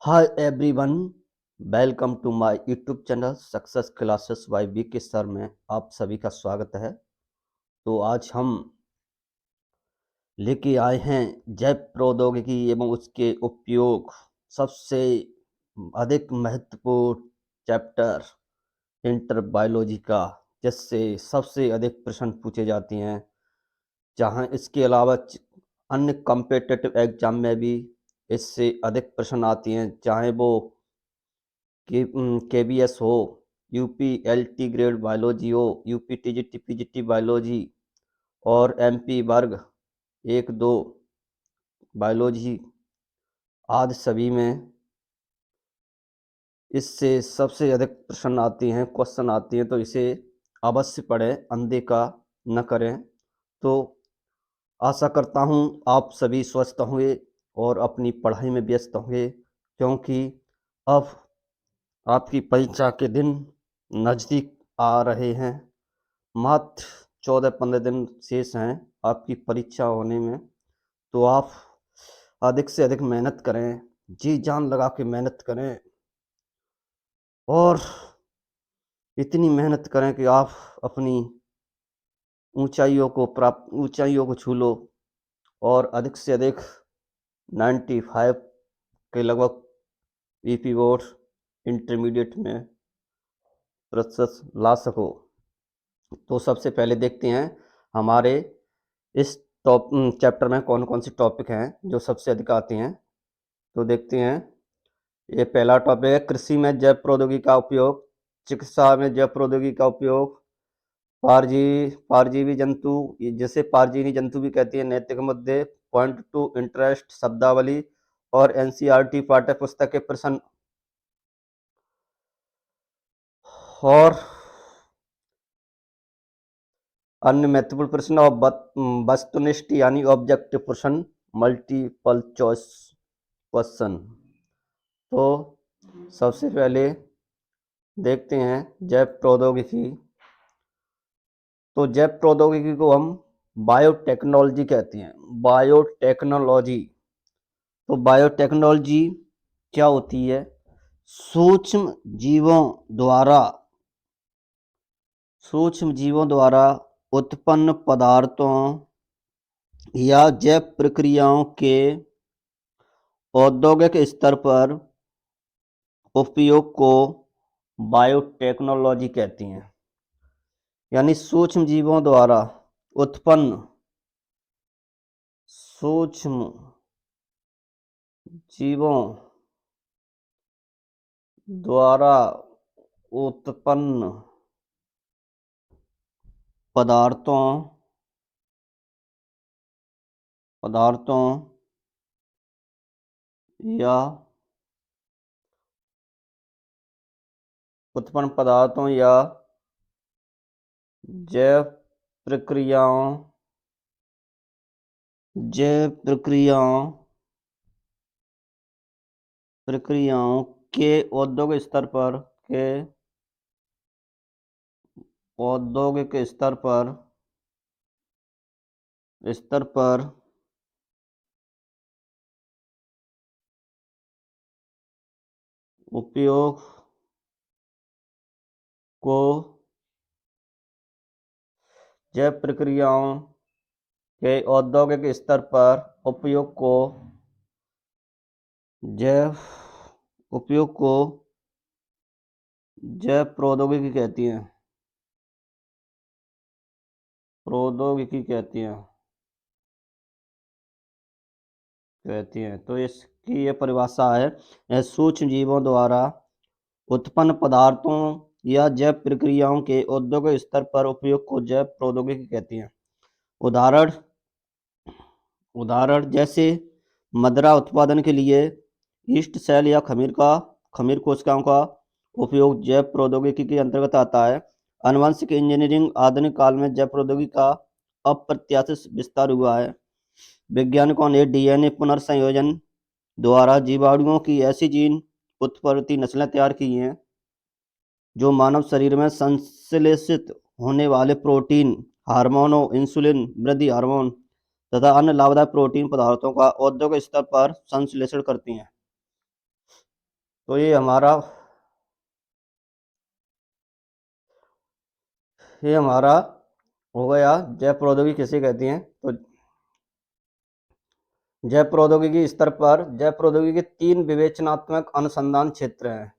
Hi everyone, welcome to my YouTube channel success classes by VK sir में आप सभी का स्वागत है। तो आज हम लेके आए हैं जैव प्रौद्योगिकी एवं उसके उपयोग सबसे अधिक महत्वपूर्ण चैप्टर इंटर बायोलॉजी का, जिससे सबसे अधिक प्रश्न पूछे जाते हैं। जहां इसके अलावा अन्य कॉम्पिटिटिव एग्जाम में भी इससे अधिक प्रश्न आती हैं, चाहे वो केबीएस हो, यूपी एलटी ग्रेड बायोलॉजी हो, यूपी टीजीटी पीजीटी बायोलॉजी और एमपी वर्ग 1-2 बायोलॉजी आदि सभी में इससे सबसे अधिक प्रश्न आते हैं, क्वेश्चन आते हैं। तो इसे अवश्य पढ़ें, अनदेखा न करें। तो आशा करता हूँ आप सभी स्वस्थ होंगे और अपनी पढ़ाई में व्यस्त होंगे, क्योंकि अब आपकी परीक्षा के दिन नज़दीक आ रहे हैं। मात्र 14-15 दिन शेष हैं आपकी परीक्षा होने में। तो आप अधिक से अधिक मेहनत करें, जी जान लगा के मेहनत करें और इतनी मेहनत करें कि आप अपनी ऊंचाइयों को छू लो और अधिक से अधिक 95 के लगभग ईपी बोर्ड इंटरमीडिएट में प्रतिशत ला सको। तो सबसे पहले देखते हैं हमारे इस चैप्टर में कौन कौन से टॉपिक हैं जो सबसे अधिक आते हैं। तो देखते हैं, ये पहला टॉपिक है कृषि में जैव प्रौद्योगिकी का उपयोग, चिकित्सा में जैव प्रौद्योगिकी का उपयोग, पारजीवी जंतु, जिसे पारजीवी जंतु भी कहती है, नैतिक मुद्दे, पॉइंट टू इंटरेस्ट, शब्दावली और एनसीईआरटी पाठ्य पुस्तक के प्रश्न और अन्य महत्वपूर्ण प्रश्न और वस्तुनिष्ठ यानी ऑब्जेक्टिव प्रश्न, मल्टीपल चॉइस क्वेश्चन। तो सबसे पहले देखते हैं जैव प्रौद्योगिकी। तो जैव प्रौद्योगिकी को हम बायोटेक्नोलॉजी कहते हैं, बायोटेक्नोलॉजी। तो बायोटेक्नोलॉजी क्या होती है? सूक्ष्म जीवों द्वारा उत्पन्न पदार्थों या जैव प्रक्रियाओं के औद्योगिक स्तर पर उपयोग को बायोटेक्नोलॉजी कहती हैं। यानी सूक्ष्म जीवों द्वारा उत्पन्न पदार्थों या जैव प्रक्रियाओं के औद्योगिक स्तर पर उपयोग को जैव प्रक्रियाओं के औद्योगिक स्तर पर उपयोग को जैव प्रौद्योगिकी कहती हैं। तो इसकी ये परिभाषा है, यह सूक्ष्म जीवों द्वारा उत्पन्न पदार्थों या जैव प्रक्रियाओं के औद्योगिक स्तर पर उपयोग को जैव प्रौद्योगिकी कहती हैं। उदाहरण जैसे मदिरा उत्पादन के लिए ईस्ट सेल या खमीर कोशिकाओं का उपयोग जैव प्रौद्योगिकी के अंतर्गत आता है। आनुवंशिक इंजीनियरिंग आधुनिक काल में जैव प्रौद्योगिकी का अप्रत्याशित विस्तार हुआ है। वैज्ञानिकों ने डीएनए पुनर्संयोजन द्वारा जीवाणुओं की ऐसी जीन उत्पत्ति नस्लें तैयार की हैं जो मानव शरीर में संश्लेषित होने वाले प्रोटीन, हार्मोनों, इंसुलिन, वृद्धि हार्मोन तथा अन्य लाभदायक प्रोटीन पदार्थों का औद्योगिक स्तर पर संश्लेषण करती हैं। तो ये हमारा हो गया जैव प्रौद्योगिकी किसे कहती हैं। तो जैव प्रौद्योगिकी स्तर पर जैव प्रौद्योगिकी के 3 विवेचनात्मक अनुसंधान क्षेत्र हैं।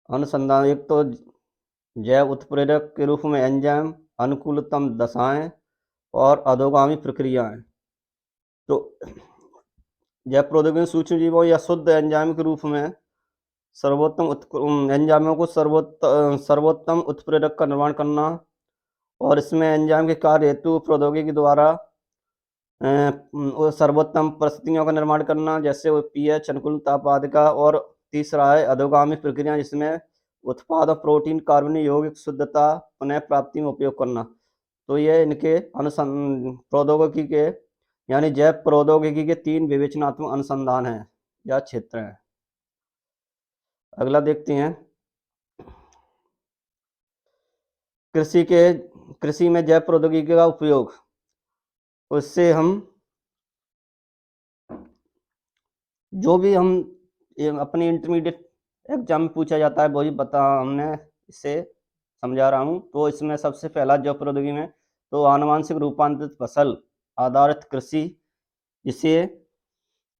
अनुसंधान एक तो जैव उत्प्रेरक के रूप में एंजाइम, अनुकूलतम दशाएं और अधोगामी प्रक्रियाएं। तो जैव प्रौद्योगिकी सूक्ष्म जीवों या शुद्ध एंजाइम के रूप में एंजाइमों को सर्वोत्तम उत्प्रेरक का निर्माण करना, और इसमें एंजाइम के कार्य हेतु प्रौद्योगिकी द्वारा सर्वोत्तम परिस्थितियों का निर्माण करना, जैसे वो पीएच, अनुकूल ताप आदि का। और तीसरा है अधोगामी प्रक्रिया, जिसमें उत्पाद और प्रोटीन कार्बनिक यौगिक शुद्धता पुनः प्राप्ति में उपयोग करना। तो ये इनके प्रौद्योगिकी के यानी जैव प्रौद्योगिकी के 3 विवेचनात्मक अनुसंधान हैं या क्षेत्र हैं। अगला देखते हैं कृषि में जैव प्रौद्योगिकी का उपयोग। उससे हम जो भी हम अपने इंटरमीडिएट एग्जाम में पूछा जाता है वही हमने इसे समझा रहा हूँ। तो इसमें सबसे पहला जैव प्रौद्योगिकी में तो आनुवांशिक रूपांतरित फसल आधारित कृषि, जिसे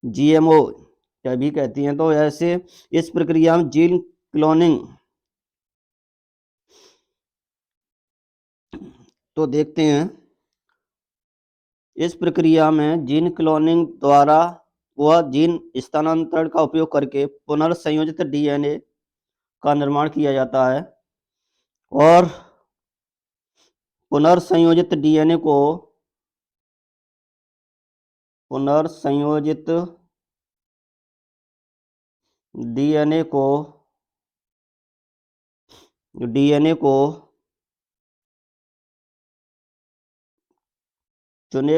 जीएमओ भी कहती हैं। तो ऐसे इस प्रक्रिया में जीन क्लोनिंग, तो देखते हैं इस प्रक्रिया में जीन क्लोनिंग द्वारा वह जीन स्थानांतरण का उपयोग करके पुनर्संयोजित डीएनए का निर्माण किया जाता है, और पुनर्संयोजित डीएनए को चुने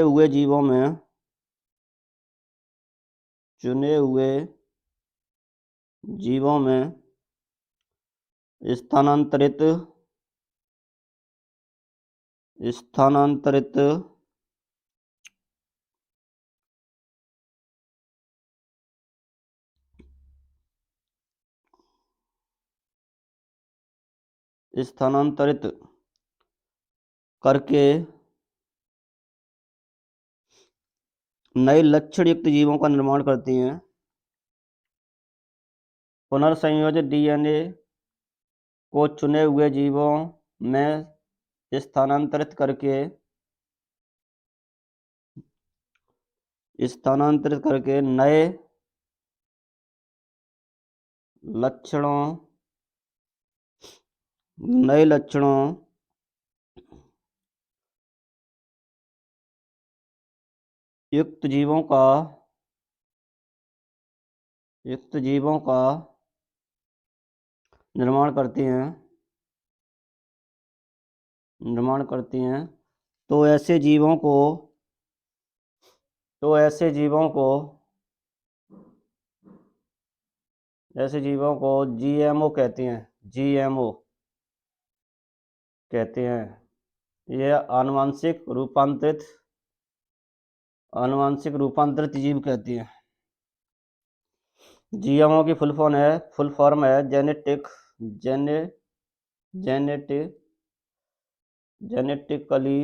हुए जीवों में स्थानांतरित करके नए लक्षण युक्त जीवों का निर्माण करती हैं। पुनर्संयोजित डीएनए को चुने हुए जीवों में स्थानांतरित करके नए लक्षणों युक्त जीवों का निर्माण करती हैं। तो ऐसे जीवों को जीएमओ कहते हैं। ये आनुवांशिक रूपांतरित जीव कहती हैं। जीएमओ की फुल फॉर्म है जेनेटिकली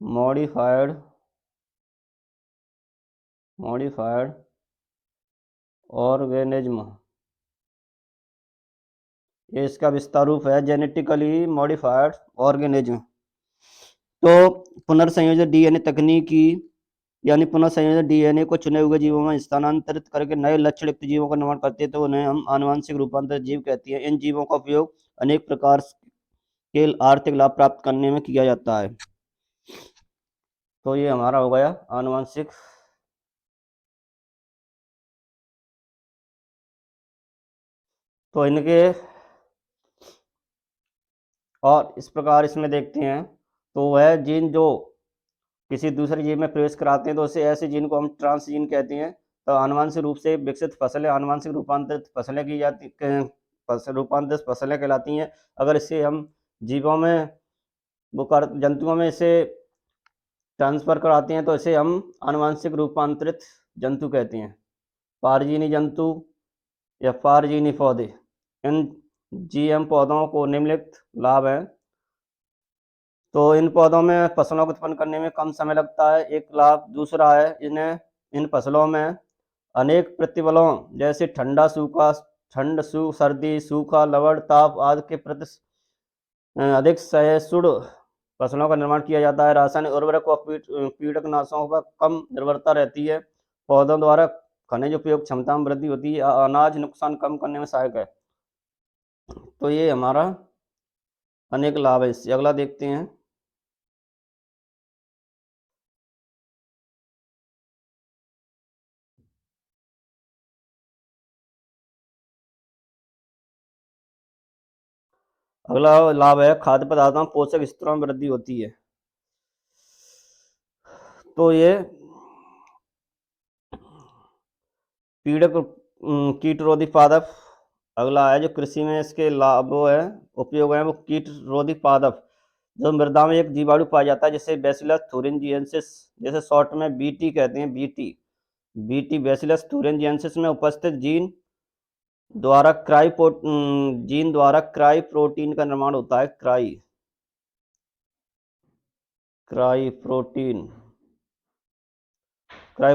मॉडिफाइड ऑर्गेनिज्म। ये इसका विस्तार रूप है, जेनेटिकली मॉडिफाइड ऑर्गेनिज्म। तो पुनर्संयोजित डीएनए तकनीकी यानी पुनर्संयोजित डीएनए को चुने हुए जीवों में स्थानांतरित करके नए लक्षण युक्त जीवों का निर्माण करते हैं। तो उन्हें हम आनुवांशिक रूपांतरित जीव कहती हैं। इन जीवों का उपयोग अनेक प्रकार के आर्थिक लाभ प्राप्त करने में किया जाता है। तो ये हमारा हो गया आनुवांशिक। तो इनके और इस प्रकार इसमें देखते हैं, तो वह जीन जो किसी दूसरे जीव में प्रवेश कराते हैं तो उसे ऐसे जीन को हम ट्रांसजीन कहते हैं। तो आनुवांशिक रूप से विकसित फसलें आनुवांशिक रूपांतरित फसलें कहलाती हैं। अगर इसे हम जीवों में जंतुओं में इसे ट्रांसफर कराते हैं तो इसे हम आनुवांशिक रूपांतरित जंतु कहते हैं। पारजीनी जंतु या पारजीनी पौधे। इन जीएम पौधों को निम्नलिखित लाभ हैं। तो इन पौधों में फसलों को उत्पन्न करने में कम समय लगता है, एक लाभ। दूसरा है इन्हें इन फसलों में अनेक प्रतिबलों जैसे ठंड, सर्दी, सूखा, लवण, ताप आदि के प्रति अधिक सहिष्णु फसलों का निर्माण किया जाता है। रासायनिक उर्वरक व कीटनाशकों पर कम निर्भरता रहती है। पौधों द्वारा खनिज उपयोग क्षमता में वृद्धि होती है। अनाज नुकसान कम करने में सहायक है। तो ये हमारा अनेक लाभ है। इससे अगला देखते हैं। अगला लाभ है खाद्य पदार्थों में पोषक स्तरों में वृद्धि होती है। तो ये पीड़क कीट रोधी पादप अगला है जो कृषि में इसके लाभ है उपयोग है वो कीट रोधी पादप जो मृदा में एक जीवाणु पाया जाता है जिसे बैसिलस थुरिंजिएंसिस जैसे शॉर्ट में बीटी कहते हैं। बीटी बैसिलस थुरिंजिएंसिस में उपस्थित जीन द्वारा क्राई प्रोटीन का निर्माण होता है। क्राई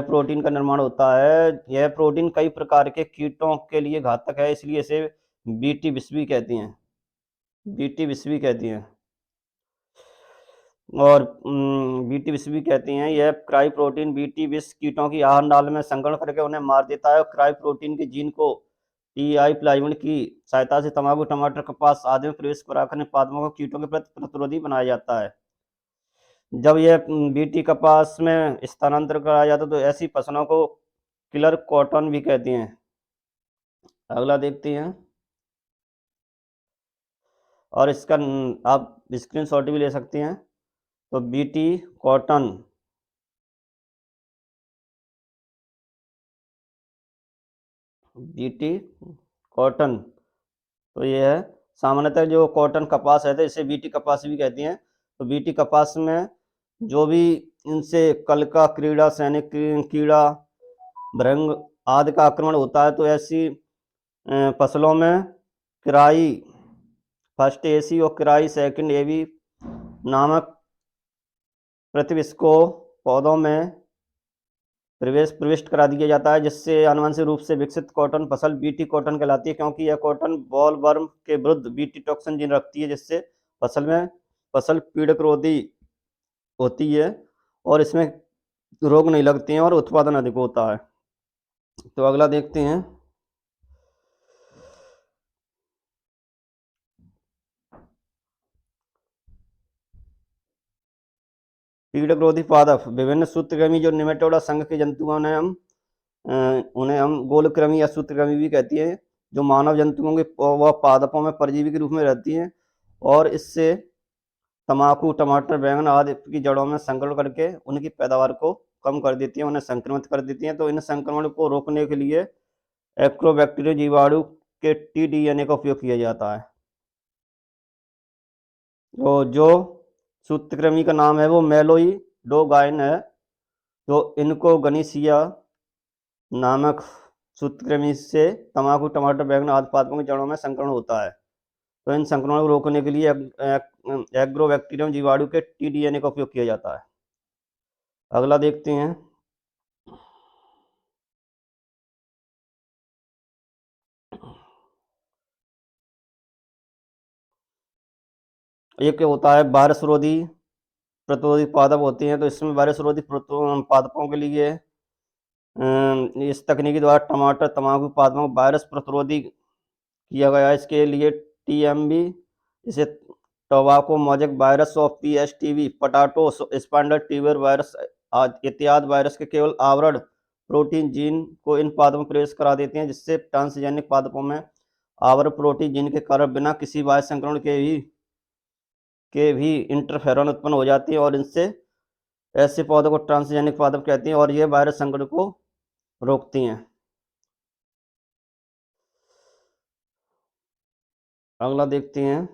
प्रोटीन का निर्माण होता है। यह प्रोटीन कई प्रकार के कीटों के लिए घातक है, इसलिए इसे बीटी विषवी कहती हैं। और बीटी विष भी कहती हैं। यह क्राई प्रोटीन बीटी विष कीटों की आहार नाल में संकरण करके उन्हें मार देता है और क्राई प्रोटीन के जीन को टीआई प्लाज्मिड की सहायता से तंबाकू, टमाटर, कपास आदि में प्रवेश कराकर पादपों को कीटों के प्रति प्रतिरोधी बनाया जाता है। जब यह बीटी कपास में स्थानांतरित कराया जाता है तो ऐसी फसलों को किलर कॉटन भी कहती हैं। अगला देखते हैं। और इसका आप स्क्रीनशॉट भी ले सकते हैं। तो बीटी कॉटन तो ये है सामान्यतः जो कॉटन कपास है तो इसे बीटी कपास भी कहती हैं। तो बीटी कपास में जो भी इनसे कलका, क्रीड़ा, सैनिक कीड़ा, भृंग आदि का आक्रमण होता है तो ऐसी फसलों में किराई फर्स्ट एसी और किराई सेकंड एवी नामक प्रतिविष को पौधों में प्रविष्ट करा दिया जाता है, जिससे आनुवंशिक रूप से विकसित कॉटन फसल बीटी कॉटन कहलाती है, क्योंकि यह कॉटन बॉल वर्म के विरुद्ध बीटी टॉक्सिन जीन रखती है, जिससे फसल पीड़क रोधी होती है और इसमें रोग नहीं लगते हैं और उत्पादन अधिक होता है। तो अगला देखते हैं। पीड़क रोधी पादप विभिन्न सूत्रकृमि जो निमेटोडा संघ के जंतुओं ने उन्हें हम गोलकृमि या सूत्रकृमि भी कहती है, जो मानव जंतुओं के व पादपों में परजीवी के रूप में रहती हैं और इससे तम्बाकू, टमाटर, बैंगन आदि की जड़ों में संकरण करके उनकी पैदावार को कम कर देती हैं, उन्हें संक्रमित कर देती हैं। तो इन संक्रमण को रोकने के लिए एक्रोबैक्टीरिया जीवाणु के टीडीएनए का उपयोग किया जाता है। तो जो सूत्रकृमि का नाम है वो मेलोइडोगाइन है। तो इनको गनीसिया नामक सूत्रकृमि से तम्बाकू, टमाटर, बैंगन आदि पादपों की जड़ों में संक्रमण होता है। तो इन संक्रमण को रोकने के लिए एग्रोबैक्टीरियम जीवाणु के टीडीएनए का उपयोग किया जाता है। अगला देखते हैं। एक होता है वायरस रोधी प्रतिरोधी पादप होते हैं। तो इसमें वायरस रोधी पादपों के लिए इस तकनीकी द्वारा टमाटर, तम्बाकू पादपों को वायरस प्रतिरोधी किया गया है। इसके लिए टीएमबी इसे टोबाको मोजेक वायरस और पीएसटीवी पोटैटो स्पाइडर ट्यूबर वायरस इत्यादि वायरस के केवल आवरण प्रोटीन जीन को इन पादपों में प्रवेश करा देते हैं, जिससे ट्रांसजेनिक पादपों में आवरण प्रोटीन जीन के कारण बिना किसी बाह्य संक्रमण के भी इंटरफेरॉन उत्पन्न हो जाती है और इनसे ऐसे पौधों को ट्रांसजेनिक पादप कहते हैं और ये वायरस संक्रमण को रोकती हैं। अगला देखते हैं।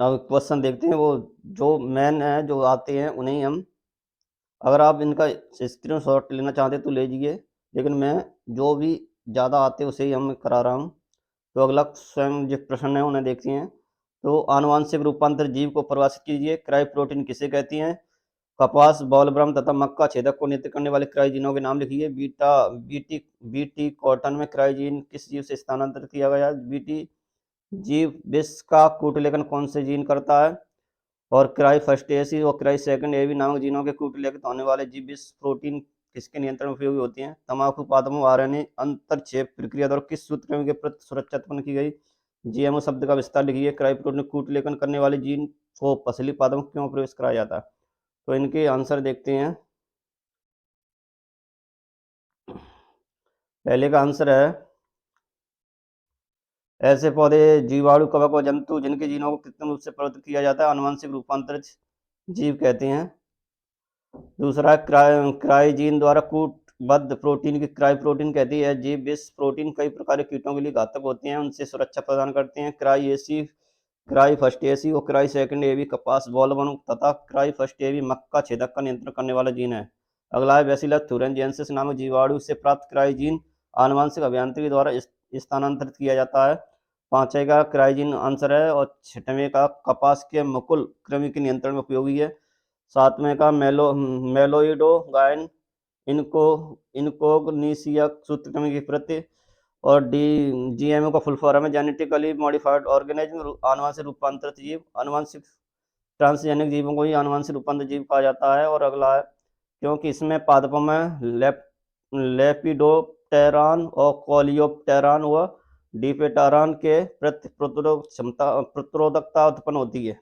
अब क्वेश्चन देखते हैं, वो जो मेन है जो आते हैं उन्हें हम, अगर आप इनका स्क्रीनशॉट लेना चाहते तो ले लीजिए, लेकिन मैं जो भी ज़्यादा आते उसे ही हम करा रहा हूँ। तो अगला स्वयं जो प्रश्न है उन्हें देखते हैं। तो आनुवांशिक रूपांतर जीव को परिभाषित कीजिए। क्राई प्रोटीन किसे कहती हैं? कपास, बॉलवर्म तथा मक्का छेदक को नियंत्रित करने वाले क्राइजीनों के नाम लिखिए। बीटी कॉटन में क्राइजीन किस जीव से स्थानांतरित किया गया? बीटी जीव विष का कूटलेखन कौन से जीन करता है? और क्राई फर्स्ट एसी और क्राई सेकंड एवी नामक जीनों के कूटलेखित होने वाले जीव विष प्रोटीन किसके नियंत्रण में उपयोगी होती हैं? तंबाकू पादपों आरएनए अंतरक्षेप प्रक्रिया द्वारा किस सूत्रकृमि के प्रति सुरक्षा उत्पन्न की गई? जीएमओ शब्द का विस्तार लिखिए। क्राई प्रोटीन कूटलेखन करने वाले जीन को पसली पादपों क्यों प्रवेश कराया जाता है? तो इनके आंसर देखते हैं। पहले का आंसर है, ऐसे पौधे, जीवाणु, कवक व जंतु जिनके जीनों को कृत्रिम रूप से परिवर्तित किया जाता है आनुवंशिक रूपांतरित जीव कहते हैं। दूसरा, क्राइजीन द्वारा कूटबद्ध प्रोटीन की क्राई प्रोटीन कहती है। जीव विष प्रोटीन कई प्रकार के कीटों के लिए घातक होते हैं, उनसे सुरक्षा प्रदान करते हैं। Cry AC, cry first AC और क्राई सेकंड एवी कपास, बॉलवर्म तथा क्राई फर्स्ट एवी मक्का छेदक का नियंत्रण करने वाला जीन है। अगला है बैसिलस thuringiensis नामक जीवाणु से प्राप्त क्राइजीन आनुवंशिक अभियांत्रिकी द्वारा स्थानांतरित किया जाता है। पांचवें का क्राइजीन आंसर है। और छठवें का कपास के मुकुल कृमि के नियंत्रण में उपयोगी है। सातवें का मेलोइडोगाइन इनको इनकोग्निसिया सूत्रकृमि की प्रति। और डी जीएमओ का फुल फॉर्म है जेनेटिकली मॉडिफाइड ऑर्गेनिज्म, आनुवंशिक रूपांतरित जीव। आनुवंशिक ट्रांसजेनिक जीवों को ही आनुवंशिक रूपांतरित जीव कहा जाता है। और अगला है, क्योंकि इसमें पादपों में लेपिडोप्टेरान और कोलियोप्टेरान व डिपेटारान के प्रति प्रतिरोधकता उत्पन्न होती है।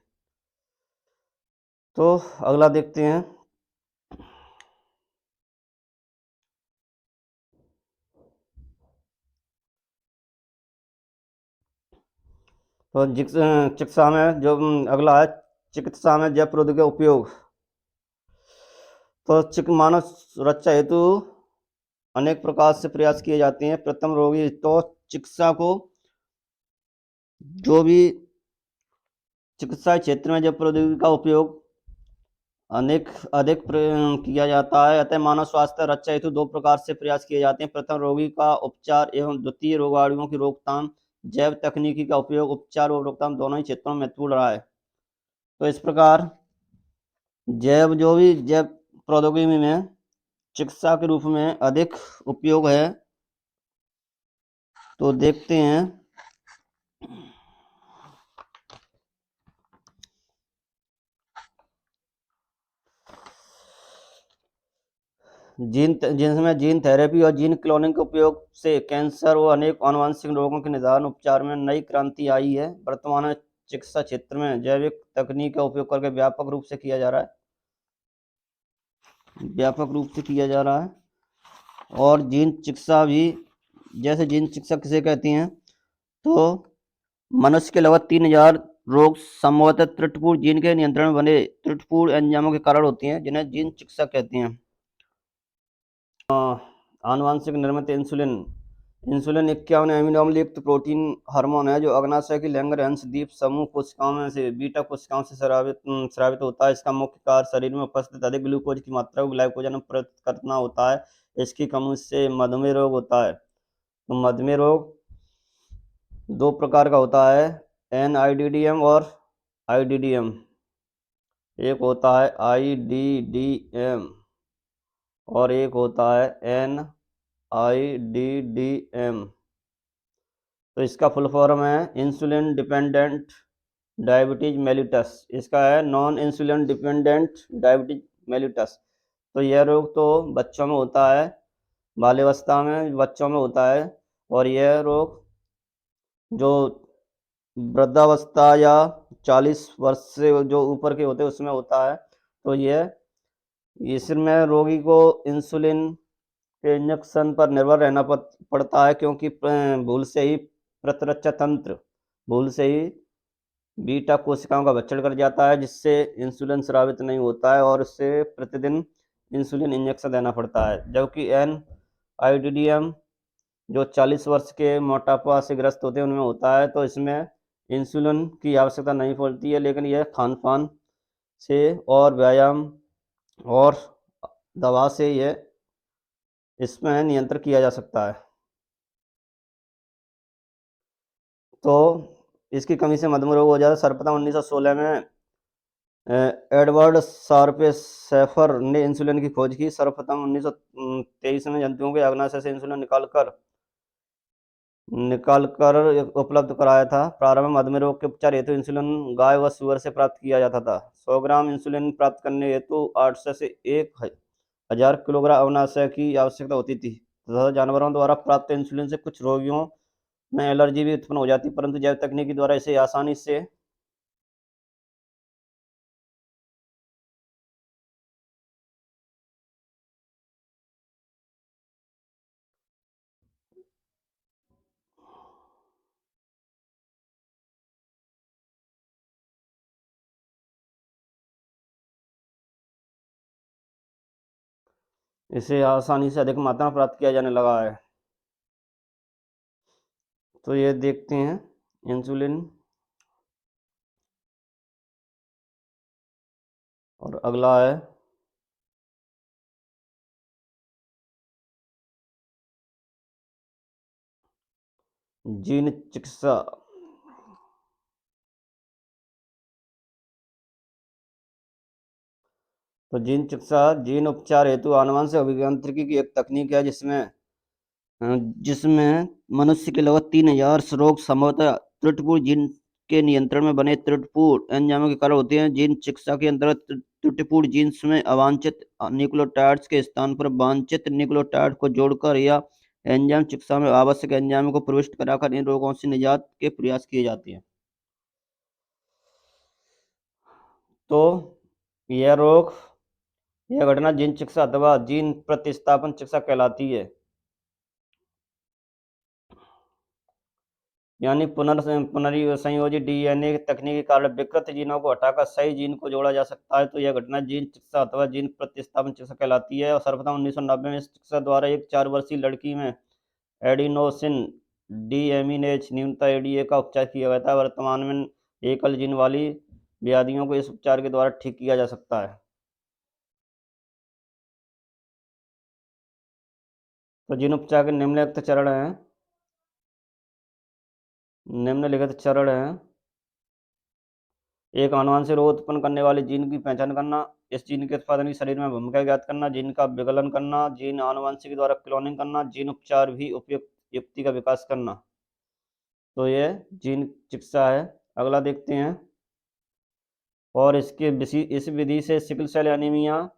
तो अगला देखते हैं। तो चिकित्सा में जो अगला है, चिकित्सा में जैव प्रौद्योगिकी का उपयोग। तो मानव सुरक्षा हेतु अनेक प्रकार से प्रयास किए जाते हैं। प्रथम, रोगी तो चिकित्सा को जो भी चिकित्सा क्षेत्र में जैव प्रौद्योगिकी का उपयोग अधिक किया जाता है। अतः मानव स्वास्थ्य रक्षा हेतु दो प्रकार से प्रयास किए जाते हैं। प्रथम, रोगी का उपचार एवं द्वितीय, रोगाणुओं की रोकथाम। जैव तकनीकी का उपयोग उपचार और रोकथाम दोनों ही क्षेत्रों में महत्वपूर्ण रहा है। तो इस प्रकार जैव प्रौद्योगिकी में चिकित्सा के रूप में अधिक उपयोग है। तो देखते हैं। जिनमें जीन थेरेपी और जीन क्लोनिंग के उपयोग से कैंसर व अनेक आनुवंशिक रोगों के निदान उपचार में नई क्रांति आई है। वर्तमान में चिकित्सा क्षेत्र में जैविक तकनीक का उपयोग करके व्यापक रूप से किया जा रहा है। और जीन चिकित्सा भी, जैसे जीन चिकित्सा किसे कहती हैं? तो मनुष्य के लगभग 3000 रोग संभवतः त्रुटिपूर्ण जीन के नियंत्रण में बने त्रुटिपूर्ण एंजाइमों के कारण होती हैं, जिन्हें जीन चिकित्सा कहते हैं। आनुवंशिक निर्मित इंसुलिन 51 अमीनो अम्ल युक्त प्रोटीन हार्मोन है जो अग्नाशय की लैंगर-हैंस द्वीप समूह कोशिकाओं में से बीटा कोशिकाओं से स्रावित होता है। इसका मुख्य कार्य शरीर में उपस्थित अधिक ग्लूकोज की मात्रा को ग्लाइकोजन में परिवर्तित करना होता है। इसकी कमी से मधुमेह रोग होता है। तो मधुमेह रोग दो प्रकार का होता है, NIDDM और IDDM। एक होता है IDDM और एक होता है NIDDM। तो इसका फुल फॉर्म है इंसुलिन डिपेंडेंट डायबिटीज मेलिटस। इसका है non insulin dependent diabetes mellitus. तो यह रोग तो बच्चों में होता है, बाल्यावस्था में बच्चों में होता है। और यह रोग जो वृद्धावस्था या 40 वर्ष से जो ऊपर के होते हैं उसमें होता है। तो इसमें रोगी को इंसुलिन के इंजेक्शन पर निर्भर रहना पड़ता है, क्योंकि भूल से ही प्रतिरक्षा तंत्र बीटा कोशिकाओं का भक्षण कर जाता है, जिससे इंसुलिन स्रावित नहीं होता है और उससे प्रतिदिन इंसुलिन इंजेक्शन देना पड़ता है। जबकि NIDDM जो 40 वर्ष के मोटापा से ग्रस्त होते हैं उनमें होता है। तो इसमें इंसुलिन की आवश्यकता नहीं पड़ती है, लेकिन यह खान पान से और व्यायाम और दवा से यह इसमें नियंत्रण किया जा सकता है। तो इसकी कमी से मधुमेह रोग हो जाता है। सर्वप्रथम 1916 में एडवर्ड शार्पे शेफर ने इंसुलिन की खोज की। सर्वप्रथम 1923 में जंतुओं के अग्नाशय से इंसुलिन निकालकर उपलब्ध कराया था। प्रारंभ में मधुमेह रोग के उपचार हेतु इंसुलिन गाय व सुअर से प्राप्त किया जाता था। 100 ग्राम इंसुलिन प्राप्त करने हेतु 800 से 1000 किलोग्राम अग्नाशय की आवश्यकता होती थी तथा जानवरों द्वारा प्राप्त इंसुलिन से कुछ रोगियों में एलर्जी भी उत्पन्न हो जाती, परंतु जैव तकनीक द्वारा इसे आसानी से अधिक मात्रा में प्राप्त किया जाने लगा है। तो ये देखते हैं इंसुलिन। और अगला है जीन चिकित्सा। तो जीन चिकित्सा जीन उपचार हेतु आनुवंशिक अभियांत्रिकी की एक तकनीक है जिसमें मनुष्य के लगभग 3000 रोग संभवतः त्रुटिपूर्ण जीन के नियंत्रण में बने त्रुटिपूर्ण एंजाइमों के कारण होते हैं। जीन चिकित्सा के अंतर्गत त्रुटिपूर्ण जीन्स में अवांछित न्यूक्लियोटाइड्स के स्थान पर वांछित न्यूक्लियोटाइड को जोड़कर या एंजाइम चिकित्सा में आवश्यक एंजाइमों को प्रविष्ट कराकर इन रोगों से निजात के प्रयास किए जाते हैं। तो यह घटना जीन चिकित्सा अथवा जीन प्रतिस्थापन चिकित्सा कहलाती है। यानी पुनर्संयोजित डीएनए तकनीक के कारण विकृत जीनों को हटाकर सही जीन को जोड़ा जा सकता है। तो यह घटना जीन चिकित्सा अथवा जीन प्रतिस्थापन चिकित्सा कहलाती है। और सर्वप्रथम 1990 में इस चिकित्सा द्वारा एक 4 वर्षीय लड़की में एडिनोसिन डीएमिनेज न्यूनता एडीए का उपचार किया गया था। वर्तमान में एकल जीन वाली व्याधियों को इस उपचार के द्वारा ठीक किया जा सकता है। तो जीन उपचार के निम्नलिखित चरण हैं। एक आनुवंशिक रोग उत्पन्न करने वाले जीन की पहचान करना, इस जीन के उत्पादन की शरीर में भूमिका ज्ञात करना, जीन का विकलन करना, जीन आनुवंशिक द्वारा क्लोनिंग करना, जीन उपचार भी उपयुक्त युक्ति का विकास करना। तो ये जीन चिकित्सा है। अगला देखते हैं। और इस विधि से सिकल सेल एनीमिया,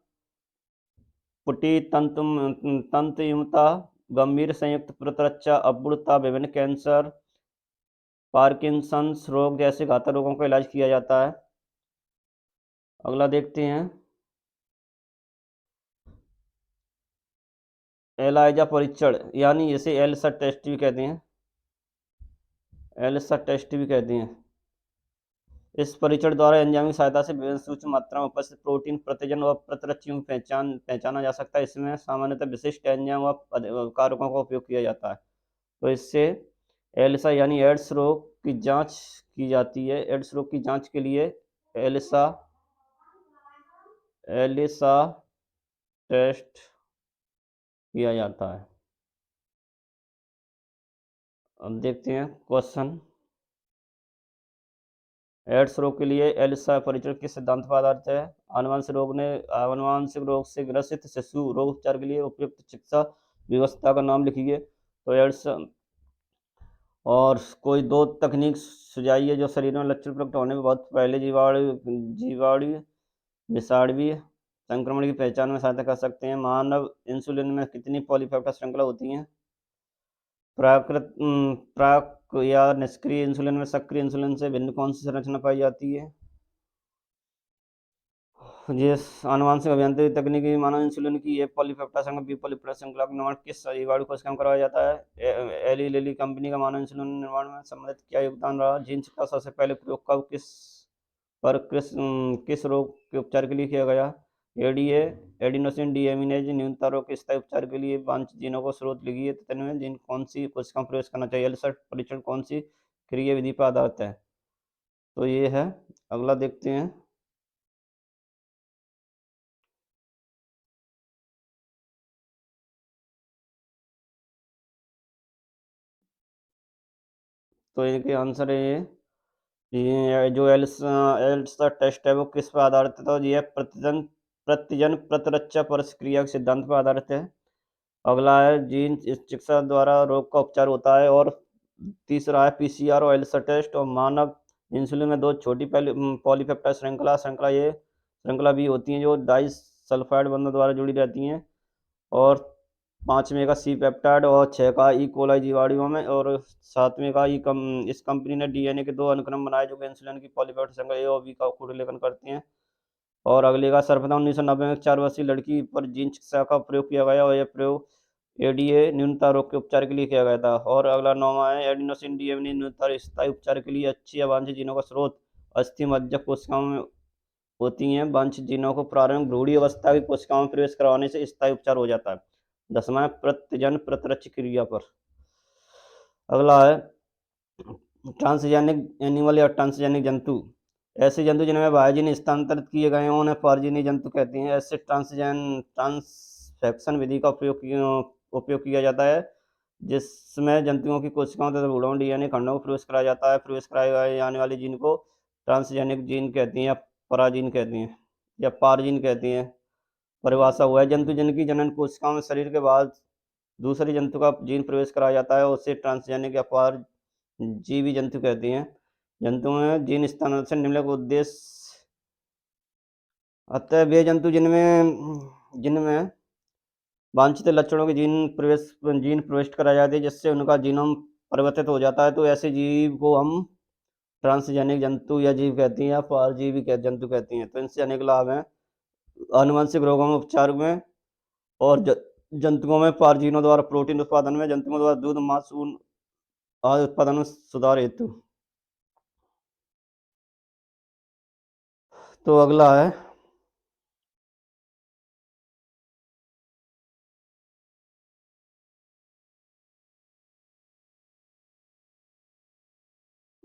पुटी तंतुमता, गंभीर संयुक्त प्रतिरक्षा अपूर्णता, विभिन्न कैंसर, पार्किंसंस रोग जैसे घातक रोगों का इलाज किया जाता है। अगला देखते हैं। एलाइजा परीक्षण, यानी इसे एलिसा टेस्ट भी कहते हैं। इस परीक्षण द्वारा एंजाइम की सहायता से विभिन्न सूक्ष्म मात्रा में उपस्थित प्रोटीन, प्रतिजन व प्रतिरक्षियों की पहचाना जा सकता है। इसमें सामान्यतः विशिष्ट एंजाइम व कारकों का उपयोग किया जाता है। तो इससे एलिसा यानी एड्स रोग की जांच की जाती है। एड्स रोग की जांच के लिए एलिसा टेस्ट किया जाता है। अब देखते हैं क्वेश्चन। एड्स रोग के लिए एलिसा परीक्षण किस सिद्धांत पर आधारित है? आनुवंशिक रोग से ग्रसित शिशु रोग उपचार के लिए उपयुक्त चिकित्सा व्यवस्था का नाम लिखिए। तो एड्स और कोई 2 तकनीक सुझाई है जो शरीर में लक्षण प्रकट होने में बहुत पहले जीवाणु विषाणु संक्रमण की पहचान में सहायता कर सकते हैं। मानव इंसुलिन में कितनी पॉलीपेप्टाइड श्रृंखला होती हैं? प्राक या निष्क्रिय इंसुलिन में सक्रिय इंसुलिन से भिन्न कौन सी संरचना पाई जाती है? ये आनुवंशिक अभियांत्रिकी तकनीकी मानव इंसुलिन की एक पॉलीपेप्टाइड श्रृंखला बी पॉलीपेप्टाइड श्रृंखला का निर्माण किस जीवाणु कोशिका में करवाया जाता है? एली लिली कंपनी का मानव इंसुलिन निर्माण में संबंधित क्या योगदान रहा? जीन का सबसे पहले प्रयोग कब किस रोग के उपचार के लिए किया गया? एडीए एडिनोसिन डीएमिनेज न्यूनता रोग के स्थायी उपचार के लिए वांछित जीनों को स्रोत लिखिए। है तो जीन कौन सी कोशिका में प्रवेश करना चाहिए? एलिसा परीक्षण कौन सी क्रिया विधि पर आधारित है? तो ये है। अगला देखते हैं। तो इनके आंसर है ये जो एल्सा टेस्ट है वो किस पर आधारित है, तो ये प्रतिजन प्रतिरक्षा परस्क्रिया के सिद्धांत पर आधारित है। अगला है जीन चिकित्सा द्वारा रोग का उपचार होता है। और तीसरा है पीसीआर और एल्सा टेस्ट। और मानव इंसुलिन में दो छोटी पॉलीपेप्टाइड श्रृंखला ये श्रृंखला भी होती हैं जो डाई सल्फाइड बंधों द्वारा जुड़ी रहती हैं। और पाँचवें का सी पेप्टाइड और छः का ई कोलाई जीवाणुओं में। और सातवें का इस कंपनी ने डीएनए के दो अनुक्रम बनाए जो कि इंसुलिन की पॉलीपेप्टाइड श्रृंखला ए और बी का उल्लेखन करते हैं। और अगले का सर्वप्रथम 1990 में 4 वर्षीय लड़की पर जीन चिकित्सा का प्रयोग किया गया और यह प्रयोग एडीए न्यूनता रोग के उपचार के लिए किया गया था। और अगला 9वां है एडिनोसिन डीएनए न्यूनता स्थायी उपचार के लिए अच्छी अवांछित जीनों का स्रोत अस्थि मज्जा कोशिकाओं में होती हैं। वांछित जीनों को प्रारंभिक भ्रूण अवस्था की कोशिकाओं में प्रवेश करवाने से स्थायी उपचार हो जाता है। 10वां प्रत्यजन प्रतिरक्षी क्रिया पर। अगला है ट्रांसजेनिक एनिमल या ट्रांसजेनिक जंतु। ऐसे जंतु जिनमें बाह्य स्थानांतरित किए गए हैं उन्हें परजीवी जंतु कहते हैं। ऐसे ट्रांसफेक्शन विधि का उपयोग किया जाता है जिसमें जंतुओं की कोशिकाओं तथा भ्रूणों डीएनए खंडों को प्रवेश कराया जाता है। प्रवेश कराए जाने वाले जीन को ट्रांसजेनिक जीन कहते हैं या पराजीन कहते हैं या पारजीन कहते हैं। परिभाषा हुआ है जंतु जिनकी जनन कोशिकाओं में शरीर के बाद दूसरे जंतु का जीन प्रवेश कराया जाता है उसे ट्रांसजेनिक या परजीवी जंतु कहते हैं। जंतुओं में जीन स्थानांतरण निम्नलिखित उद्देश्य अतः वे जंतु जिनमें जिनमें वांछित लक्षणों के जीन प्रविष्ट कराए जाते हैं जिससे उनका जीनोम परिवर्तित हो जाता है तो ऐसे जीव को हम ट्रांसजेनिक जंतु या जीव कहते हैं या परजीवी जंतु कहते हैं। तो इनसे अनेक लाभ हैं आनुवंशिक रोगों में उपचार में और जंतुओं में परजीवियों द्वारा प्रोटीन उत्पादन में, जंतुओं द्वारा दूध मांस ऊन आदि उत्पादन में सुधार हेतु। तो अगला है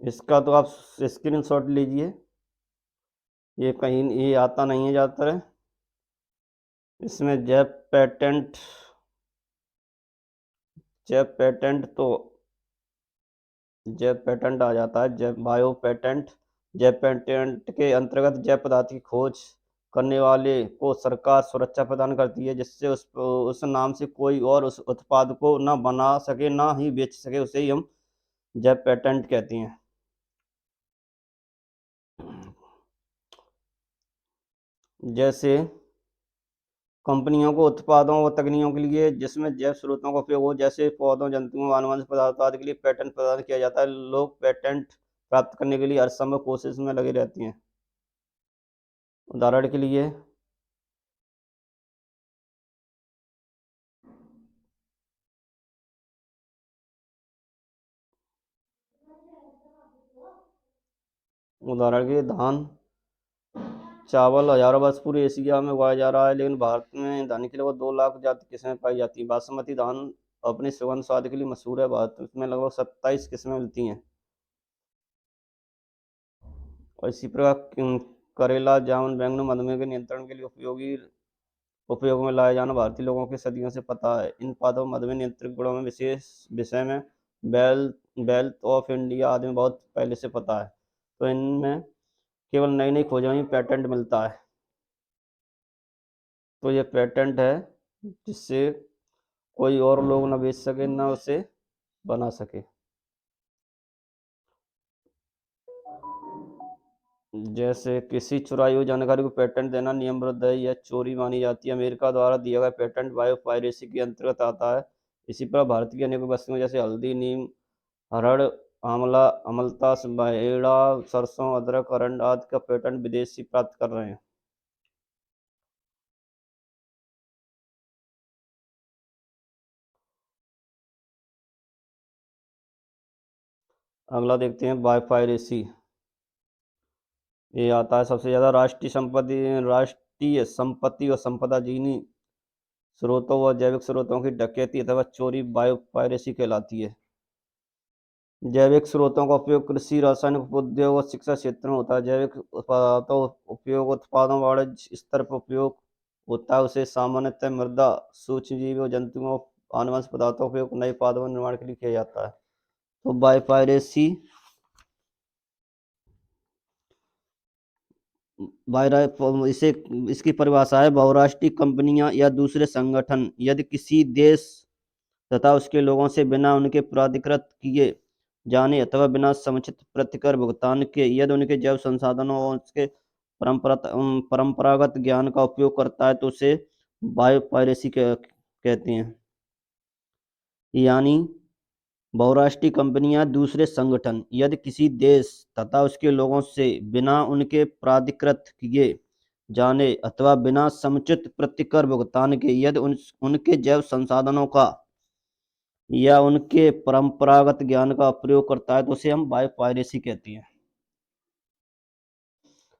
इसका, तो आप स्क्रीनशॉट लीजिए। ये कहीं ये आता नहीं है ज़्यादातर। इसमें जैव पेटेंट आ जाता है। जैव बायो पेटेंट। जैव पेटेंट के अंतर्गत जैव पदार्थ की खोज करने वाले को सरकार सुरक्षा प्रदान करती है जिससे उस नाम से कोई और उस उत्पाद को ना बना सके ना ही बेच सके, उसे ही हम जैव पेटेंट कहते हैं। जैसे कंपनियों को उत्पादों व तकनीकों के लिए जिसमें जैव स्रोतों का उपयोग हो जैसे पौधों जंतुओं आनुवंशिक पदार्थों आदि के लिए पेटेंट प्रदान किया जाता है। लोग पेटेंट प्राप्त करने के लिए हर समय कोशिश में लगे रहते हैं। उदाहरण के लिए धान चावल हजारों वर्ष पूर्व एशिया में उगाया जा रहा है लेकिन भारत में धान की लगभग 2 लाख जाति किस्में पाई जाती हैं। बासमती धान अपने सुगंध स्वाद के लिए मशहूर है। भारत में लगभग 27 किस्में मिलती हैं। और इसी प्रकार करेला जामुन बैंगन मधुमेह के नियंत्रण के लिए उपयोग में लाए जाना भारतीय लोगों के सदियों से पता है। इन पादपों मधुमेह नियंत्रित गुणों में विशेष विषय में वेल्थ ऑफ इंडिया आदि में बहुत पहले से पता है। तो इनमें केवल नई नई खोजों में पेटेंट मिलता है। तो ये पेटेंट है जिससे कोई और लोग ना बेच सके ना उसे बना सके। जैसे किसी चुराई हुई जानकारी को पेटेंट देना नियम विरुद्ध है, यह चोरी मानी जाती है। अमेरिका द्वारा दिया गया पेटेंट बायोपायरेसी के अंतर्गत आता है। इसी प्रकार भारत की अनेक वस्तुएं जैसे हल्दी नीम हरड़ आंवला अमलतास बाहेड़ा सरसों अदरक अरंड आदि का पेटेंट विदेशी प्राप्त कर रहे हैं। अगला देखते हैं बायोपायरेसी। ये आता है सबसे ज़्यादा राष्ट्रीय संपत्ति और संपदा जीनी स्रोतों व जैविक स्रोतों की डकैती अथवा चोरी बायोपायरेसी कहलाती है। जैविक स्रोतों का उपयोग कृषि, रासायनिक उद्योग और शिक्षा क्षेत्र में होता है। जैविक उत्पादों उपयोग उत्पादों वाणिज्य स्तर पर उपयोग होता है। उसे सामान्यतः मृदा, सूक्ष्मजीवी और जंतुओं आनुवंशिक पदार्थों का उपयोग नए उत्पादों निर्माण के लिए किया जाता है। तो बायोपायरेसी इसे इसकी परिभाषा है, बहुराष्ट्रीय कंपनियां या दूसरे संगठन यदि किसी देश तथा उसके लोगों से बिना उनके प्राधिकृत किए जाने अथवा बिना समुचित प्रतिकर भुगतान के यदि उनके जैव संसाधनों और उसके परंपरागत ज्ञान का उपयोग करता है तो उसे बायोपायरेसी कहते हैं। यानी बहुराष्ट्रीय कंपनियां दूसरे संगठन यदि किसी देश तथा उसके लोगों से बिना उनके प्राधिकृत किए जाने अथवा बिना समुचित प्रतिकर भुगतान के यदि उनके जैव संसाधनों का या उनके परंपरागत ज्ञान का प्रयोग करता है तो उसे हम बायोपायरेसी कहते हैं।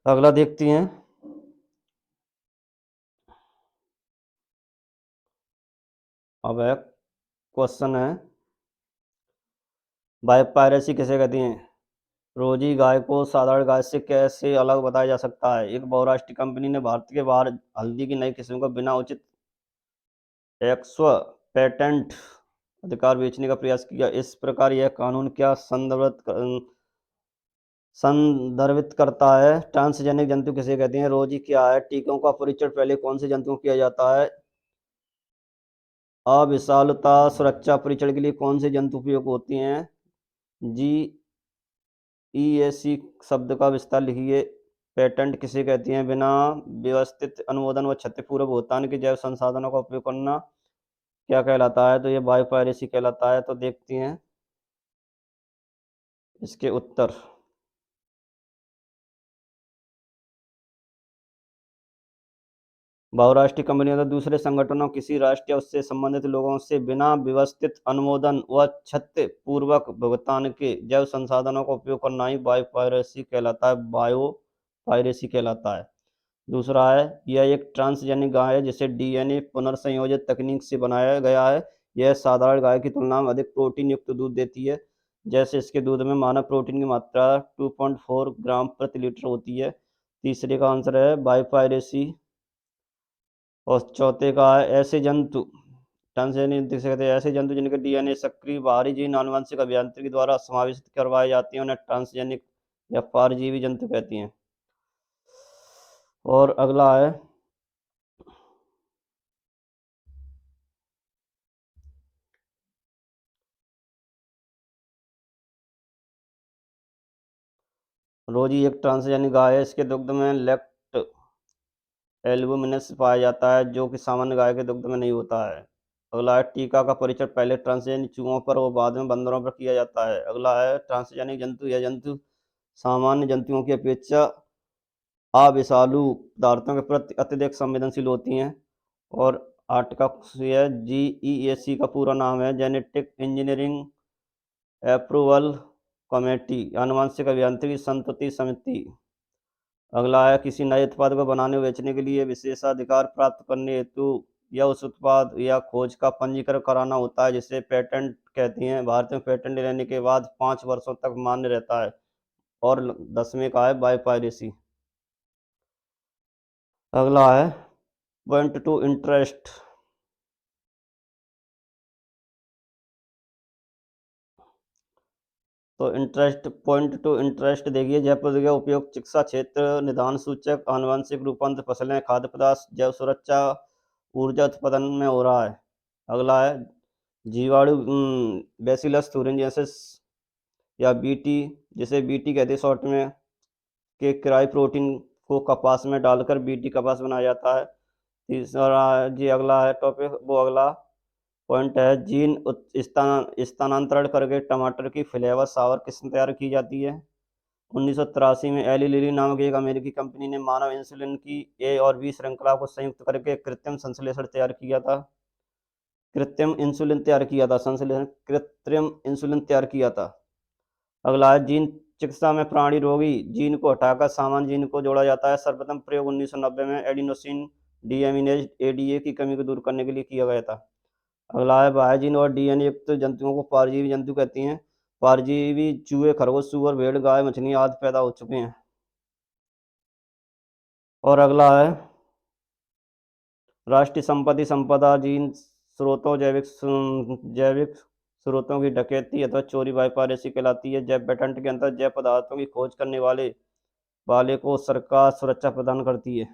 अगला देखते हैं। अब एक क्वेश्चन है, बायोपायरेसी किसे कहती हैं? रोजी गाय को साधारण गाय से कैसे अलग बताया जा सकता है? एक बहुराष्ट्रीय कंपनी ने भारत के बाहर हल्दी की नई किस्म को बिना उचित एक्स्व पेटेंट अधिकार बेचने का प्रयास किया। इस प्रकार यह कानून क्या संदर्भित करता है? ट्रांसजेनिक जंतु किसे कहते हैं? रोजी क्या है? टीकों का परीक्षण पहले कौन से जंतुओं किया जाता है? अविषालुता सुरक्षा परीक्षण के लिए कौन से जंतु उपयोग होते हैं? जी ई सी शब्द का विस्तार लिखिए। पेटेंट किसे कहते हैं? बिना व्यवस्थित अनुमोदन व क्षतिपूर्वक भुगतान के जैव संसाधनों का उपयोग करना क्या कहलाता है? तो ये बायोपायरेसी कहलाता है। तो देखते हैं इसके उत्तर। बहुराष्ट्रीय कंपनियों तथा दूसरे संगठनों किसी राष्ट्र या उससे संबंधित लोगों से बिना व्यवस्थित अनुमोदन व क्षतिपूर्वक भुगतान के जैव संसाधनों का उपयोग करना ही बायोपायरेसी कहलाता है। बायोपायरेसी कहलाता है। दूसरा है, यह एक ट्रांसजेनिक गाय है जिसे डीएनए पुनर्संयोजित तकनीक से बनाया गया है। यह साधारण गाय की तुलना में अधिक प्रोटीन युक्त दूध देती है। जैसे इसके दूध में मानव प्रोटीन की मात्रा 2.4 ग्राम प्रति लीटर होती है। तीसरे का आंसर है बायोपायरेसी। और चौथे का है, ऐसे जंतु ट्रांसजेनिक से कहते हैं ऐसे जंतु जिनके डीएनए सक्रिय बाहरी जीन आनुवंशिक अभियांत्रिकी द्वारा समाविष्ट करवाए जाते हैं उन्हें ट्रांसजेनिक या परजीवी जंतु कहती हैं। और अगला है, रोजी एक ट्रांसजेनिक गाय है। इसके दुग्ध में लैक्ट एल्बुमिनस पाया जाता है जो कि सामान्य गाय के दुग्ध में नहीं होता है। अगला है, टीका का परीक्षण पहले ट्रांसजेनिक चूहों पर और बाद में बंदरों पर किया जाता है। अगला है, ट्रांसजेनिक जंतु या जंतु सामान्य जंतुओं की अपेक्षा अविषालु पदार्थों के प्रति अत्यधिक संवेदनशील होती हैं। और आठ का GEAC का पूरा नाम है जेनेटिक इंजीनियरिंग अप्रूवल कमेटी, आनुवंशिक अभियांत्रिकी संतति समिति। अगला है, किसी नए उत्पाद को बनाने और बेचने के लिए विशेषाधिकार प्राप्त करने हेतु या उस उत्पाद या खोज का पंजीकरण कराना होता है जिसे पेटेंट कहते हैं। भारत में पेटेंट लेने के बाद 5 वर्षों तक मान्य रहता है। और 10वें का है बायोपायरेसी। अगला है, पॉइंट टू इंटरेस्ट। तो पॉइंट टू इंटरेस्ट देखिए, जयपुर का उपयोग चिकित्सा क्षेत्र, निदान सूचक, आनुवंशिक रूपांतर, फसलें, खाद्य पदार्थ, जैव सुरक्षा, ऊर्जा उत्पादन में हो रहा है। अगला है, जीवाणु बैसिलस thuringiensis या बीटी, जिसे बीटी कहते हैं शॉर्ट में, के किराए प्रोटीन को कपास में डालकर बीटी कपास बनाया जाता है। तीसरा जी अगला है टॉपिक, वो अगला पॉइंट है, जीन स्थानांतरण करके टमाटर की फ्लेवर सावर किस्म तैयार की जाती है। 1983 में एली लिली नामक एक अमेरिकी कंपनी ने मानव इंसुलिन की ए और बी श्रृंखला को संयुक्त करके कृत्रिम संश्लेषण तैयार किया था। कृत्रिम इंसुलिन तैयार किया था संश्लेषण कृत्रिम इंसुलिन तैयार किया था। अगला है, जीन चिकित्सा में प्राणी रोगी जीन को हटाकर सामान्य जीन को जोड़ा जाता है। सर्वप्रथम प्रयोग 1990 में एडिनोसिन डीएमिनेज एडीए की कमी को दूर करने के लिए किया गया था। अगला है, बाह्य जीन और डीएनए युक्त जंतुओं को परजीवी जंतु कहते हैं। परजीवी चूहे, खरगोश, सुअर, भेड़, गाय, मछली आदि पैदा हो चुके हैं। और अगला है राष्ट्रीय संपत्ति संपदा जीन स्रोतों जैविक स्रोतों की डकैती अथवा चोरी बाई पायरेसी कहलाती है। जैव पेटेंट के अंतर्गत जैव पदार्थों की खोज करने वाले को सरकार सुरक्षा प्रदान करती है।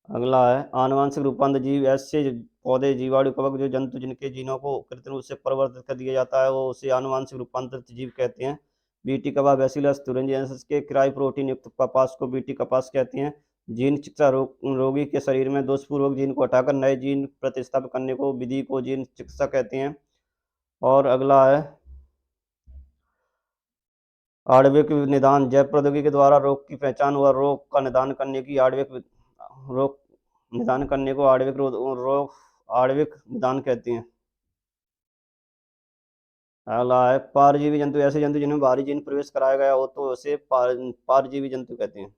अगला है आनुवंशिक रूपांतर जीव ऐसे पौधे, जीवाणु, कवक जो जंतु जिनके जीनों को कृत्रिम रूप से परिवर्तित कर दिया जाता है वो उसे आनुवंशिक रूपांतरित जीव कहते हैं। बीटी कपास, बैसिलस thuringiensis के क्राई प्रोटीन युक्त कपास को बीटी कपास कहते हैं। जीन चिकित्सा रोगी के शरीर में दोषपूर्वक जीन को हटाकर नए जीन प्रतिस्थापित करने को विधि को जीन चिकित्सा कहते हैं। और अगला है आणविक निदान, जैव प्रौद्योगिकी के द्वारा रोग की पहचान व रोग का निदान करने की रोग निदान करने को आणविक निदान कहते हैं। अगला है पारजीवी जंतु, ऐसे जंतु जिनमें बाहरी जीन प्रवेश कराया गया हो तो उसे पारजीवी जंतु कहते हैं।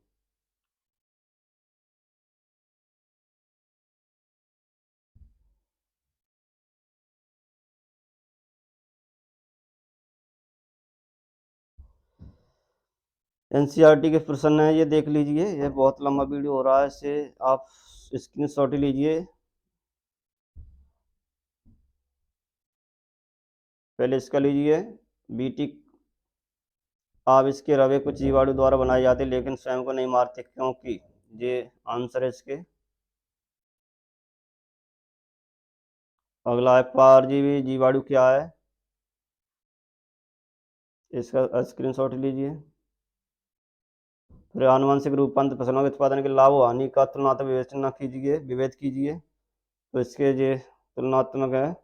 एनसीईआरटी के प्रश्न है, ये देख लीजिए, ये बहुत लंबा वीडियो हो रहा है, इसे आप स्क्रीनशॉट लीजिए। पहले इसका लीजिए। बीटी आप इसके रवे कुछ जीवाणु द्वारा बनाए जाते लेकिन स्वयं को नहीं मारते, क्योंकि ये आंसर है इसके। अगला है परजीवी जीवाणु क्या है, इसका स्क्रीनशॉट लीजिए। फिर आनुवंशिक रूपांतर फसलों के उत्पादन के लाभ हानि का तुलनात्मक विभेद कीजिए। तो इसके ये तुलनात्मक है,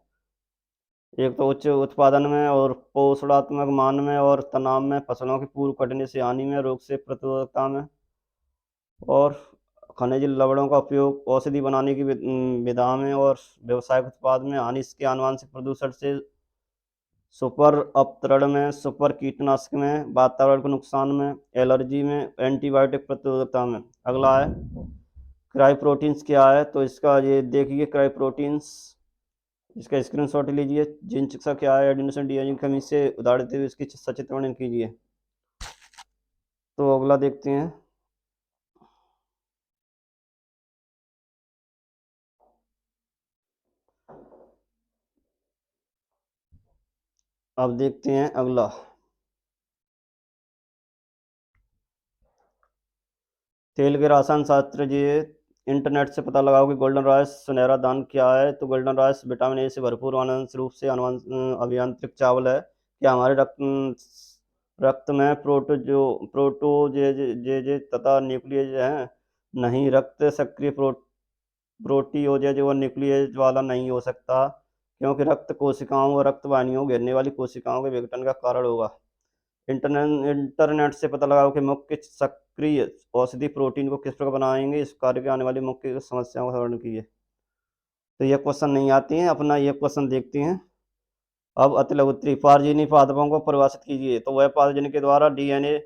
एक तो उच्च उत्पादन में और पोषणात्मक मान में और तनाव में, फसलों की पूर्व कटने से हानि में, रोग से प्रतिरोधकता में, और खनिज लवणों का उपयोग औषधि बनाने की विधा में और व्यावसायिक उत्पाद में हानि, इसके आनुवंशिक प्रदूषण से, सुपर अपतरण में, सुपर कीटनाशक में, वातावरण को नुकसान में, एलर्जी में, एंटीबायोटिक प्रतिरोधकता में। अगला है क्राई प्रोटीन्स क्या है, तो इसका ये देखिए क्राई प्रोटीन्स, इसका स्क्रीनशॉट लीजिए। जीन चिकित्सा क्या है, एडिनोसिन डीएनए की कमी से उदाहरित हुए इसकी सचित्र वर्णन कीजिए। तो अगला देखते हैं। अब देखते हैं अगला, तेल के रसायन शास्त्र। ये इंटरनेट से पता लगाओ कि गोल्डन राइस सुनहरा दान क्या है। तो गोल्डन राइस विटामिन ए से भरपूर आनुवंशिक रूप से अभियांत्रिक चावल है। क्या हमारे रक्त में प्रोटोजे तथा न्यूक्लियस हैं? नहीं, रक्त सक्रिय प्रोटीओजेज व न्यूक्लियस वाला नहीं हो सकता, क्योंकि रक्त कोशिकाओं व रक्त वाहिनियों घेरने वाली कोशिकाओं के विघटन का कारण होगा। इंटरनेट से पता लगाओ कि मुख्य सक्रिय औषधि प्रोटीन को किस प्रकार बनाएंगे। इस कार्य के आने वाली मुख्य समस्याओं का वर्णन कीजिए। तो ये क्वेश्चन नहीं आते हैं, अपना ये क्वेश्चन देखते हैं। अब अति लघुत्तरी पारजीवी पादपों को परिभाषित कीजिए। तो वह पादप जिनके द्वारा डीएनए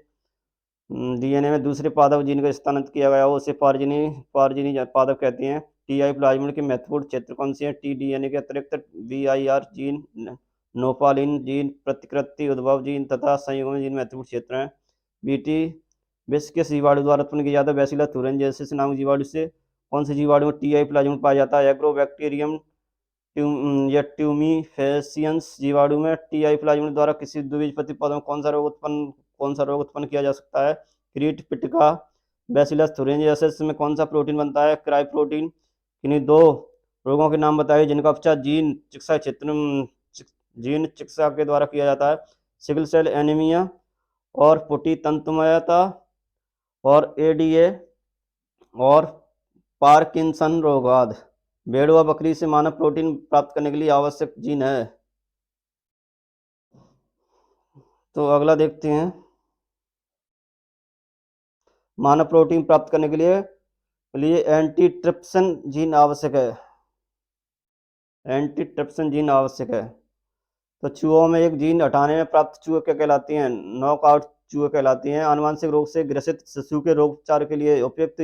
में दूसरे पादप जीन को स्थानांतरित किया गया हो उसे पारजीवी पादप कहते हैं। टीआई प्लाज्मिड के महत्वपूर्ण क्षेत्र कौन से हैं? टी डीएनए के अतिरिक्त बीआईआर जीन, नोपालिन जीन, प्रतिकृति उद्भव जीन तथा संयुग्मन जीन महत्वपूर्ण क्षेत्र हैं। बीटी विश्व के जीवाणु द्वारा उत्पन्न किया जाता है। बैसिलस thuringiensis नामक जीवाणु से कौन से जीवाणु में टीआई प्लाज्मिड पाया जाता है? एग्रोबैक्टीरियम या ट्यूमीफेसियंस जीवाणु में टीआई प्लाज्मिड द्वारा किसी द्विबीजपत्री पौधे में कौन सा रोग उत्पन्न किया जा सकता है? क्रीट पिटका। बैसिलस thuringiensis में कौन सा प्रोटीन बनता है? Cry protein. किन्हीं दो रोगों के नाम बताइए जिनका उपचार जीन चिकित्सा के द्वारा किया जाता है। सिकल सेल एनीमिया और पुटी तंतुमयता और एडीए और पार्किंसन रोग आदि। भेड़ व बकरी से मानव प्रोटीन प्राप्त करने के लिए आवश्यक जीन है। तो अगला देखते हैं। मानव प्रोटीन प्राप्त करने के लिए एंटीट्रिप्सिन जीन आवश्यक है। एंटीट्रिप्सिन जीन आवश्यक है। तो चूहों में एक जीन हटाने में प्राप्त चूहे क्या कहलाती हैं? नॉकआउट चूहे कहलाती हैं। आनुवंशिक रोग से ग्रसित शिशु के रोग उपचार के लिए उपयुक्त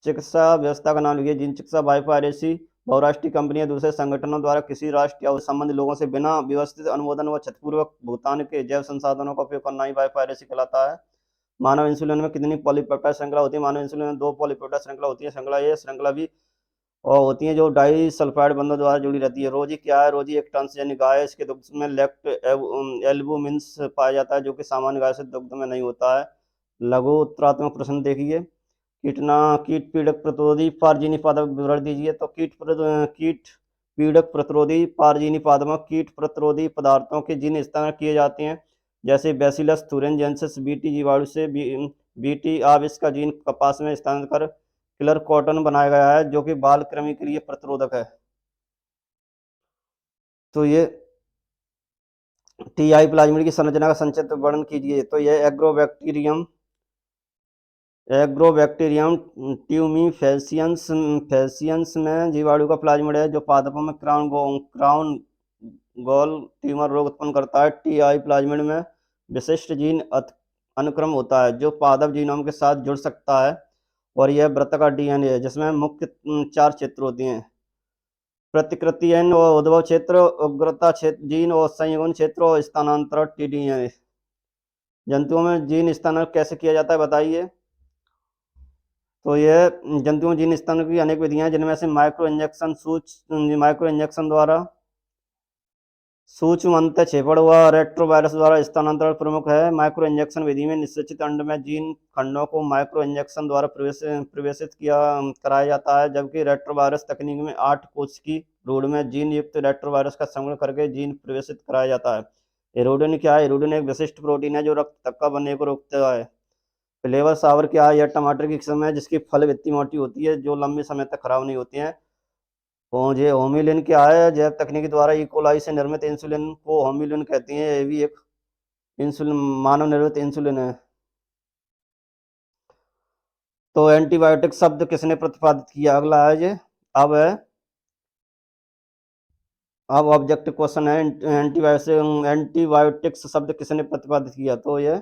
चिकित्सा व्यवस्था का नाम लिखिए। जीन चिकित्सा, बायोपायरेसी, बहुराष्ट्रीय कंपनियां दूसरे संगठनों द्वारा किसी राष्ट्र या उससे संबंधित लोगों से बिना व्यवस्थित अनुमोदन व क्षतिपूर्वक भुगतान के जैव संसाधनों का उपयोग करना ही बायोपायरेसी कहलाता है। मानव इंसुलिन में कितनी पॉलीपेप्टाइड श्रृंखला होती है? मानव इंसुलिन में 2 पॉलीपेप्टाइड श्रृंखला होती है, श्रृंखला ए, श्रृंखला बी, और होती है जो डाई सल्फाइड बंधों द्वारा जुड़ी रहती है। रोजी क्या है? रोजी एक ट्रांसजेनिक गाय है। इसके दुग्ध में लैक्ट एल्बुमिन्स पाया जाता है जो कि सामान्य गाय से दुग्ध में नहीं होता है। लघु उत्तरात्मक प्रश्न देखिए, कीट पीड़क प्रतिरोधी पारजीनी पादप विवरण दीजिए। तो कीट पीड़क प्रतिरोधी पारजीनी पादप कीट प्रतिरोधी पदार्थों के जीन स्थानांतरण किए जाते हैं, जैसे बैसिलस thuringiensis बीटी जीवाणु से बीटी अब इसका जीन कपास में स्थानांतरित कर किलर कॉटन बनाया गया है जो कि बाल कृमि के लिए प्रतिरोधक है। तो ये टीआई प्लाज्मिड की संरचना का संक्षिप्त वर्णन कीजिए। तो यह एग्रोबैक्टीरियम ट्यूमीफेसियंस में जीवाणु का प्लाज्मिड है जो पादपों में क्राउन गॉल ट्यूमर रोग उत्पन्न करता है। टीआई प्लाज्मिड में विशिष्ट जीन अनुक्रम होता है जो पादप जीनोम के साथ जुड़ सकता है, और यह वृत्ताकार डीएनए है जिसमें मुख्य 4 क्षेत्र होते हैं: प्रतिकृतियन और उद्भव क्षेत्र, उग्रता क्षेत्र जीन और संयुग्मन क्षेत्र, और स्थानांतरण टीडीएनए। जंतुओं में जीन स्थानांतरण कैसे किया जाता है बताइए। तो यह जंतुओं में जीन स्थानांतरण की अनेक विधियां हैं, जिनमें से माइक्रो इंजेक्शन द्वारा, सूक्ष्म अंतःक्षेपण व रेट्रोवायरस द्वारा स्थानांतरण प्रमुख है। माइक्रो इंजेक्शन विधि में निश्चित अंड में जीन खंडों को माइक्रो इंजेक्शन द्वारा प्रवेशित कराया जाता है, जबकि रेट्रोवायरस तकनीक में 8 कोश की भ्रूण में जीन युक्त रेट्रोवायरस का संकरण करके जीन प्रवेशित कराया जाता है। एरोडिन क्या है? एरोडिन एक विशिष्ट प्रोटीन है जो रक्त थक्का बनने को रोकता है। फ्लेवर सावर क्या है? यह टमाटर की किस्म है जिसकी फल वित्ती मोटी होती है, जो लंबे समय तक खराब नहीं होती है। ये होमिलिन क्या है? जैव तकनीक द्वारा इकोलाई से निर्मित इंसुलिन को होमिलिन कहते हैं। ये भी एक इंसुलिन, मानव निर्मित इंसुलिन है। तो एंटीबायोटिक शब्द किसने प्रतिपादित किया? अगला है ये, अब ऑब्जेक्टिव क्वेश्चन है, एंटीबायोटिक्स शब्द किसने प्रतिपादित किया? तो ये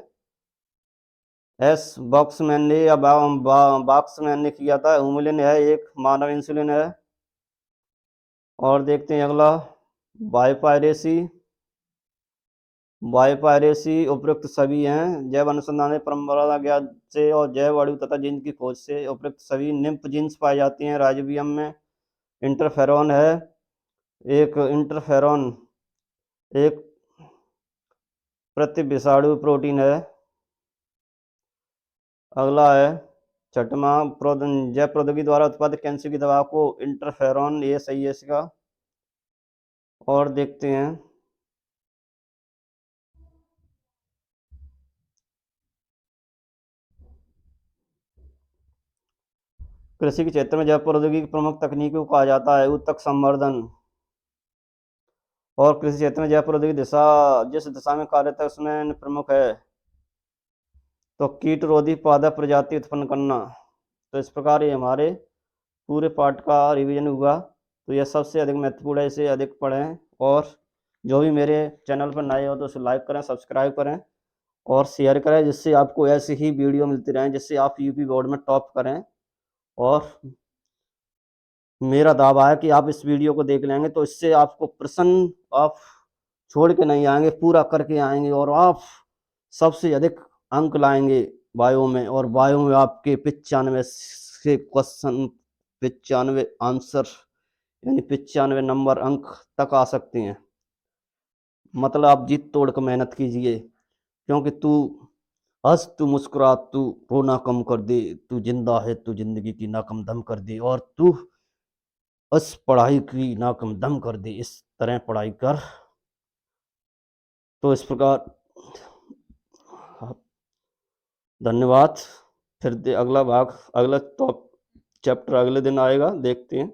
एस बॉक्समैन ने या बॉक्समैन ने किया था। होमिलिन है एक मानव इंसुलिन है। और देखते हैं अगला, बायोपायरेसी उपयुक्त सभी हैं। जैव अनुसंधान परंपरागत ज्ञान से और जैव अणु तथा जीन की खोज से उपयुक्त सभी निम्फ जीन्स पाए जाते हैं। राइजोबियम में इंटरफेरॉन है, एक प्रतिविषाणु प्रोटीन है। अगला है छठवां, जैव प्रौद्योगिकी द्वारा उत्पादित कैंसर की दवा को इंटरफेरॉन, ये सही है इसका। और देखते हैं, कृषि के क्षेत्र में जैव प्रौद्योगिकी प्रमुख तकनीकों को कहा जाता है उत्तक संवर्धन। और कृषि क्षेत्र में जैव प्रौद्योगिकी जिस दिशा में कार्यरत है उसमें प्रमुख है तो कीटरोधी पादप प्रजाति उत्पन्न करना। तो इस प्रकार ये हमारे पूरे पाठ का रिवीजन हुआ। तो यह सबसे अधिक महत्वपूर्ण है, इसे अधिक पढ़ें। और जो भी मेरे चैनल पर नए हो तो उसे लाइक करें, सब्सक्राइब करें और शेयर करें, जिससे आपको ऐसी ही वीडियो मिलती रहें, जिससे आप यूपी बोर्ड में टॉप करें। और मेरा दावा है कि आप इस वीडियो को देख लेंगे तो इससे आपको प्रश्न आप छोड़ के नहीं आएंगे, पूरा करके आएंगे, और आप सबसे अधिक अंक लाएंगे बायो में। और बायो में आपके 95 से क्वेश्चन, 95 आंसर, यानी 95 नंबर अंक तक आ सकते हैं। मतलब आप जीत तोड़ कर मेहनत कीजिए, क्योंकि तू हंस, तू मुस्कुरा, तू रोना कम कर दे, तू जिंदा है, तू जिंदगी की नाकम दम कर दे, और तू बस पढ़ाई की नाकम दम कर दे, इस तरह पढ़ाई कर। तो इस प्रकार धन्यवाद। फिर अगला भाग, अगला टॉप चैप्टर अगले दिन आएगा, देखते हैं।